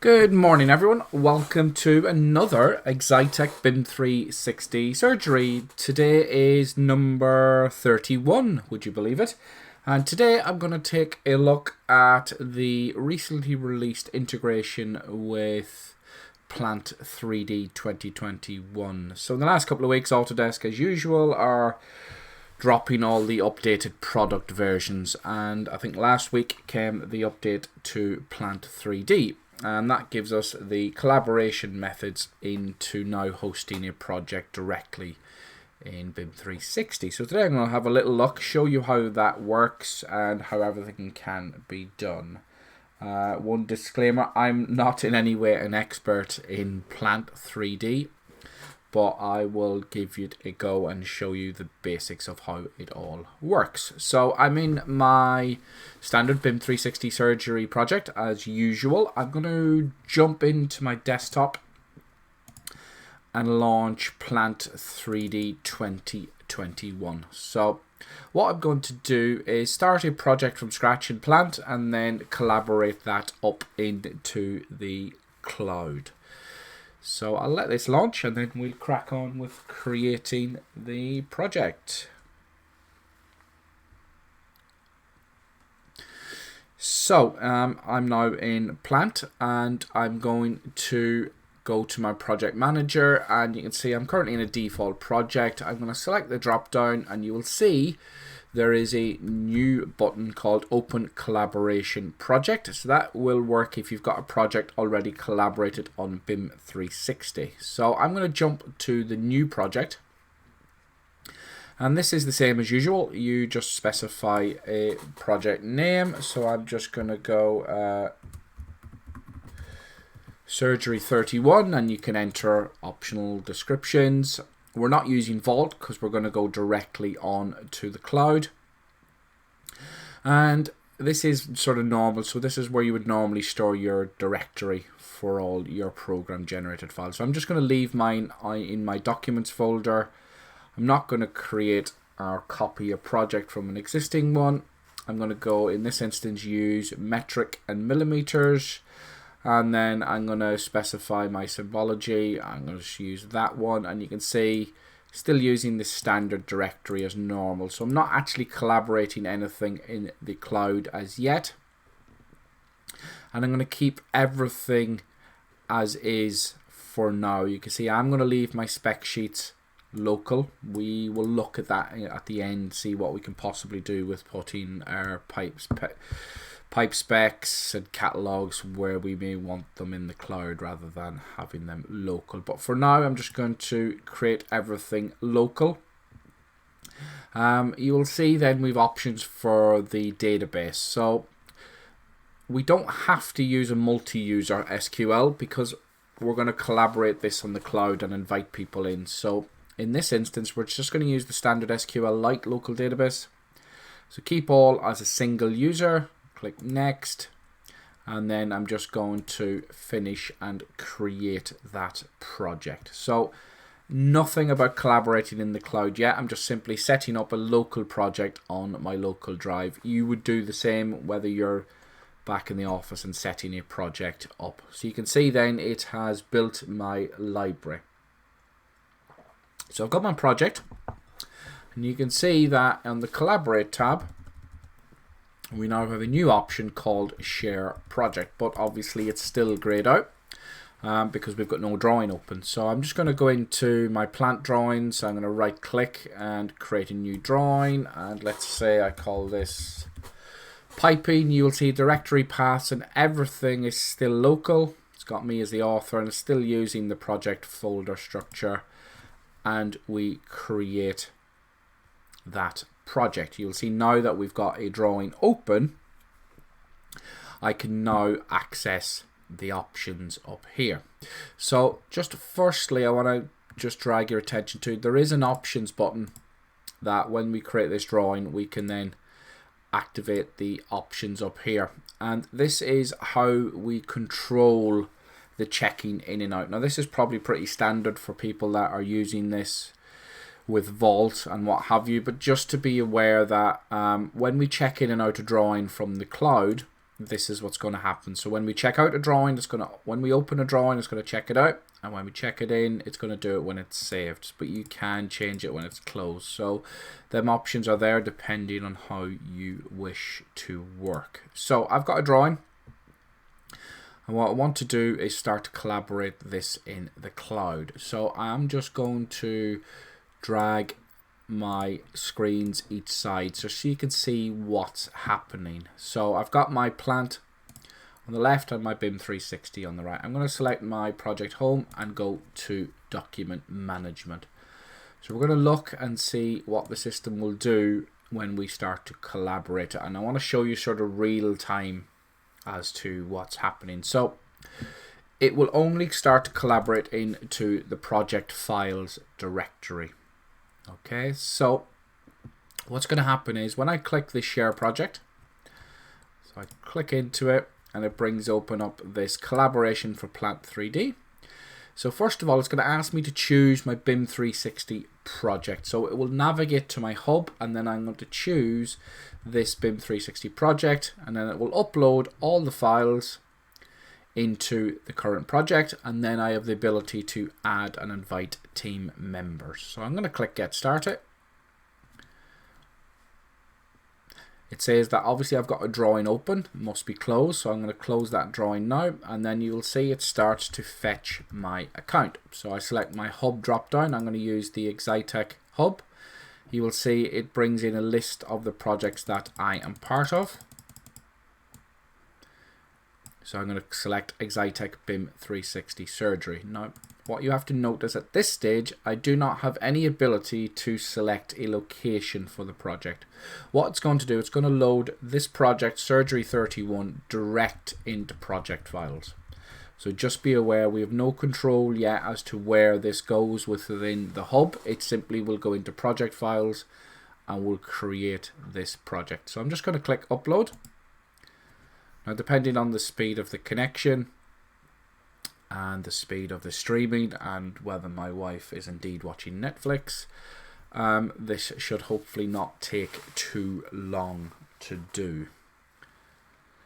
Good morning, everyone. Welcome to another Excitech BIM 360 surgery. Today is number 31, would you believe it? And today I'm going to take a look at the recently released integration with Plant 3D 2021. So in the last couple of weeks, Autodesk, as usual, are dropping all the updated product versions. And I think last week came the update to Plant 3D. And that gives us the collaboration methods into now hosting a project directly in BIM 360. So today I'm going to have a little look, show you how that works and how everything can be done. One disclaimer, I'm not in any way an expert in Plant 3D, but I will give you a go and show you the basics of how it all works. So I'm in my standard BIM 360 surgery project as usual. I'm going to jump into my desktop and launch Plant 3D 2021. So what I'm going to do is start a project from scratch in Plant and then collaborate that up into the cloud. So I'll let this launch and then we'll crack on with creating the project. So I'm now in Plant and I'm going to go to my project manager, and you can see I'm currently in a default project. I'm going to select the drop down and you will see there is a new button called Open Collaboration Project. So that will work if you've got a project already collaborated on BIM 360. So I'm going to jump to the new project. And this is the same as usual. You just specify a project name. So I'm just going to go Surgery 31, and you can enter optional descriptions. We're not using Vault because we're going to go directly on to the cloud. And this is sort of normal. So this is where you would normally store your directory for all your program generated files. So I'm just going to leave mine in my documents folder. I'm not going to create or copy a project from an existing one. I'm going to go, in this instance, use metric and millimeters. And then I'm going to specify my symbology. I'm going to just use that one, and you can see still using the standard directory as normal. So I'm not actually collaborating anything in the cloud as yet. And I'm going to keep everything as is for now. You can see I'm going to leave my spec sheets local. We will look at that at the end, see what we can possibly do with putting our pipe specs and catalogs where we may want them in the cloud rather than having them local. But for now, I'm just going to create everything local. You will see then we've options for the database. So we don't have to use a multi-user SQL because we're going to collaborate this on the cloud and invite people in. So in this instance, we're just going to use the standard SQL-like local database. So keep all as a single user. Click next, and then I'm just going to finish and create that project. So nothing about collaborating in the cloud yet. I'm just simply setting up a local project on my local drive. You would do the same whether you're back in the office and setting a project up. So you can see then it has built my library. So I've got my project, and you can see that on the Collaborate tab we now have a new option called Share Project, but obviously it's still grayed out because we've got no drawing open. So I'm just going to go into my plant drawings. So I'm going to right click and create a new drawing, and let's say I call this piping. You will see directory paths and everything is still local. It's got me as the author and it's still using the project folder structure, and we create that project. You'll see now that we've got a drawing open, I can now access the options up here. So just firstly, I want to just drag your attention to, there is an options button that when we create this drawing, we can then activate the options up here. And this is how we control the checking in and out. Now this is probably pretty standard for people that are using this with Vault and what have you, but just to be aware that when we check in and out a drawing from the cloud, this is what's going to happen. So when we check out a drawing, when we open a drawing, it's going to check it out, and when we check it in, it's going to do it when it's saved. But you can change it when it's closed. So them options are there depending on how you wish to work. So I've got a drawing, and what I want to do is start to collaborate this in the cloud. So I'm just going to drag my screens each side so you can see what's happening. So I've got my plant on the left and my BIM 360 on the right. I'm going to select my project home and go to document management. So we're going to look and see what the system will do when we start to collaborate, and I want to show you sort of real time as to what's happening. So it will only start to collaborate into the project files directory. Okay, so what's going to happen is when I click the share project, so I click into it and it brings open up this collaboration for Plant 3D. So first of all, it's going to ask me to choose my BIM 360 project. So it will navigate to my hub, and then I'm going to choose this BIM 360 project, and then it will upload all the files into the current project, and then I have the ability to add and invite team members. So I'm going to click get started. It says that obviously I've got a drawing open, must be closed, so I'm going to close that drawing now, and then you will see it starts to fetch my account. So I select my hub drop down. I'm going to use the Excitech hub. You will see it brings in a list of the projects that I am part of. So I'm going to select Excitech BIM 360 Surgery. Now, what you have to notice at this stage, I do not have any ability to select a location for the project. What it's going to do, it's going to load this project, Surgery 31, direct into project files. So just be aware, we have no control yet as to where this goes within the hub. It simply will go into project files and will create this project. So I'm just going to click upload. Now, depending on the speed of the connection and the speed of the streaming and whether my wife is indeed watching Netflix, this should hopefully not take too long to do.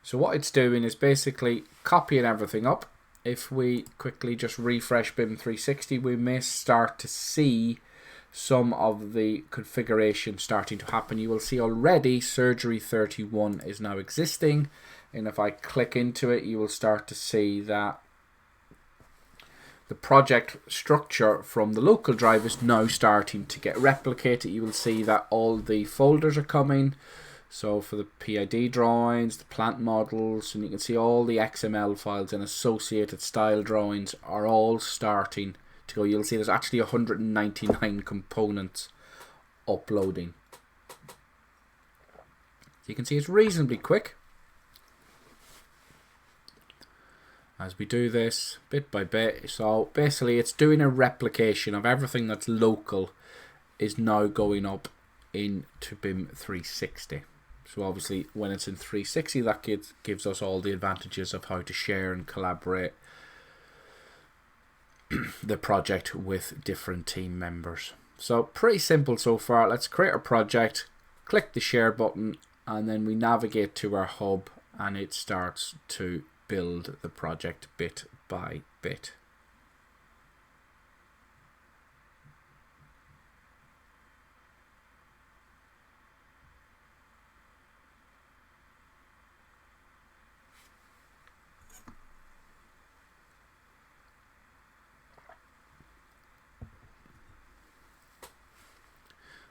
So what it's doing is basically copying everything up. If we quickly just refresh BIM 360, we may start to see some of the configuration starting to happen. You will see already Surgery 31 is now existing, and if I click into it, you will start to see that the project structure from the local drive is now starting to get replicated. You will see that all the folders are coming. So for the PID drawings, the plant models, and you can see all the XML files and associated style drawings are all starting to go. You'll see there's actually 199 components uploading. You can see it's reasonably quick. As we do this bit by bit, so basically it's doing a replication of everything that's local is now going up into BIM 360. So obviously when it's in 360, that gives us all the advantages of how to share and collaborate the project with different team members. So pretty simple so far. Let's create a project, click the share button, and then we navigate to our hub and it starts to build the project bit by bit.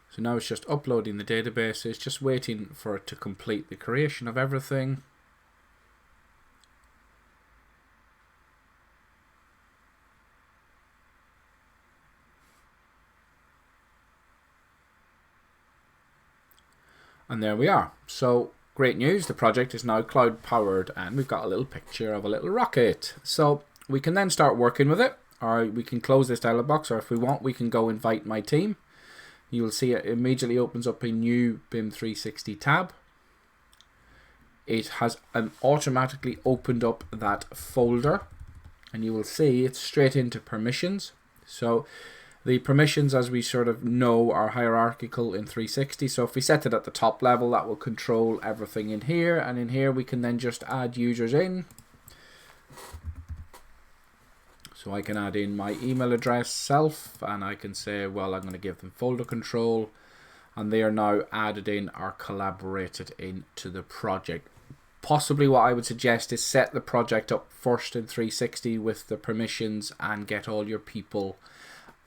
So now it's just uploading the database. It's just waiting for it to complete the creation of everything. And there we are. So great news, the project is now cloud powered and we've got a little picture of a little rocket. So we can then start working with it, or we can close this dialog box, or if we want we can go invite my team. You will see it immediately opens up a new BIM 360 tab. It has automatically opened up that folder, and you will see it's straight into permissions. So The permissions, as we sort of know, are hierarchical in 360. So if we set it at the top level, that will control everything in here. And in here, we can then just add users in. So I can add in my email address self, and I can say, well, I'm going to give them folder control. And they are now added in or collaborated into the project. Possibly what I would suggest is set the project up first in 360 with the permissions and get all your people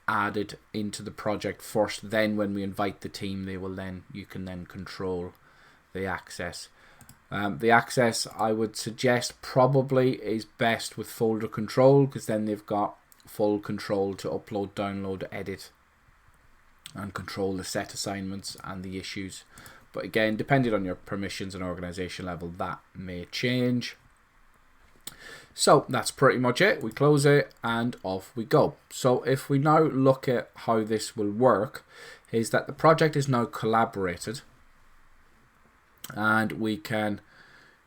added into the project first. Then when we invite the team, you can then control the access. The access, I would suggest, probably is best with folder control, because then they've got full control to upload, download, edit, and control the set assignments and the issues. But again, depending on your permissions and organization level, that may change. So that's pretty much it. We close it and off we go. So if we now look at how this will work, is that the project is now collaborated, and we can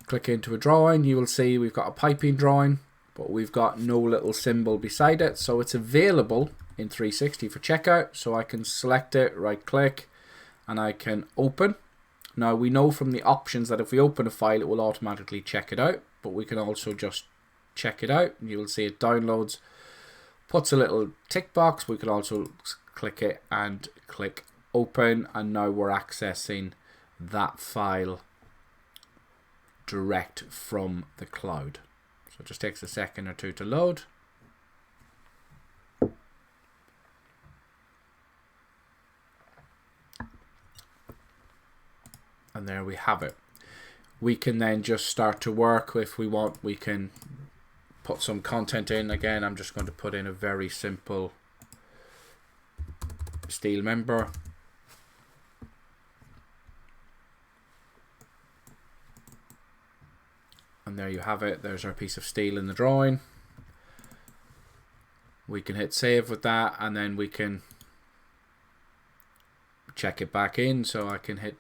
click into a drawing. You will see we've got a piping drawing, but we've got no little symbol beside it. So it's available in 360 for checkout. So I can select it, right click, and I can open. Now we know from the options that if we open a file, it will automatically check it out, but we can also just check it out. You will see it downloads, puts a little tick box. We can also click it and click open, and now we're accessing that file direct from the cloud. So it just takes a second or two to load. And there we have it. We can then just start to work. If we want, we can put some content in. Again, I'm just going to put in a very simple steel member. And there you have it. There's our piece of steel in the drawing. We can hit save with that, and then we can check it back in. So I can hit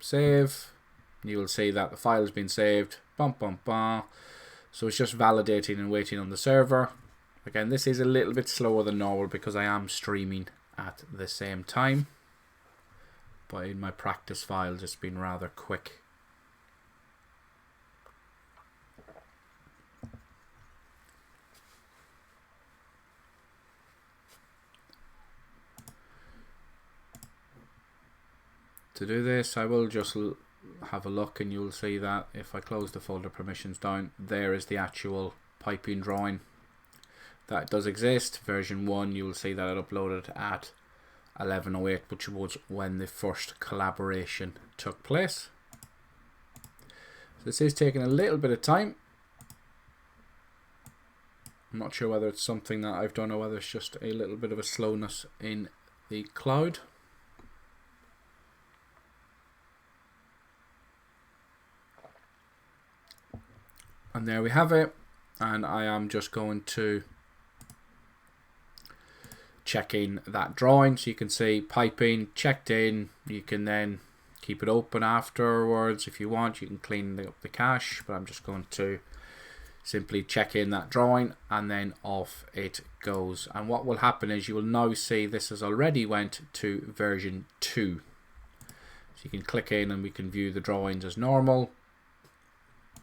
save. You will see that the file has been saved. Bum, bum, bum. So it's just validating and waiting on the server. Again, this is a little bit slower than normal because I am streaming at the same time. But in my practice files, it's been rather quick. To do this, I will just have a look, and you'll see that if I close the folder permissions down, there is the actual piping drawing. That does exist. Version 1, you will see that it uploaded at 11:08, which was when the first collaboration took place. So this is taking a little bit of time. I'm not sure whether it's something that I've done or whether it's just a little bit of a slowness in the cloud. And there we have it, and I am just going to check in that drawing. So you can see piping checked in. You can then keep it open afterwards if you want. You can clean up the cache, but I'm just going to simply check in that drawing, and then off it goes. And what will happen is you will now see this has already went to version 2. So you can click in and we can view the drawings as normal.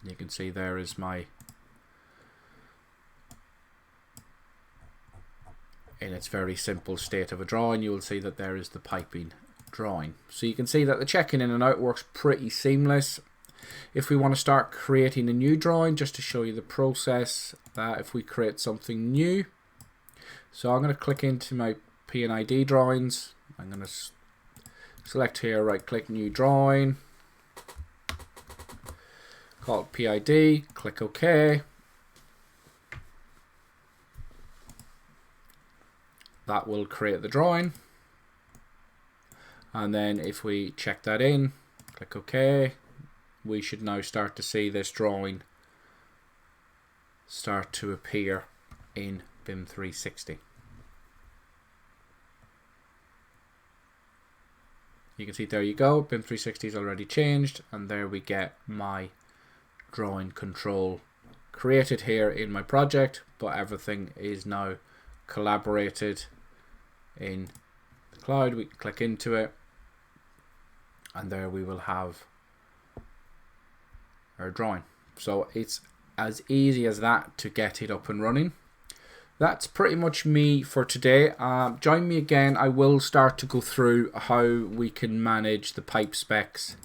You can see there is my, in its very simple state of a drawing, you will see that there is the piping drawing. So you can see that the checking in and out works pretty seamless. If we want to start creating a new drawing, just to show you the process, that if we create something new, so I'm going to click into my P&ID drawings. I'm going to select here, right click, new drawing. Call it PID, click OK. That will create the drawing. And then if we check that in, click OK, we should now start to see this drawing start to appear in BIM 360. You can see there you go, BIM 360 is already changed, and there we get my drawing control created here in my project, but everything is now collaborated in the cloud. We click into it, and there we will have our drawing. So it's as easy as that to get it up and running. That's pretty much me for today. Join me again. I will start to go through how we can manage the pipe specs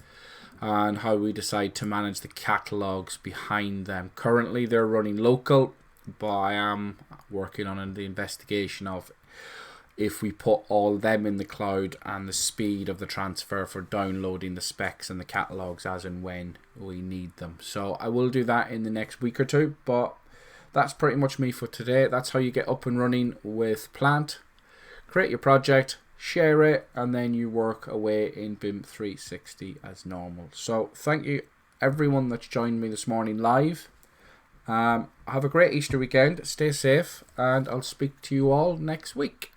and how we decide to manage the catalogs behind them. Currently they're running local, but I am working on the investigation of if we put all them in the cloud and the speed of the transfer for downloading the specs and the catalogs as and when we need them. So I will do that in the next week or two, but that's pretty much me for today. That's how you get up and running with Plant. Create your project, share it, and then you work away in BIM 360 as normal. So thank you everyone that's joined me this morning live. Have a great Easter weekend, stay safe, and I'll speak to you all next week.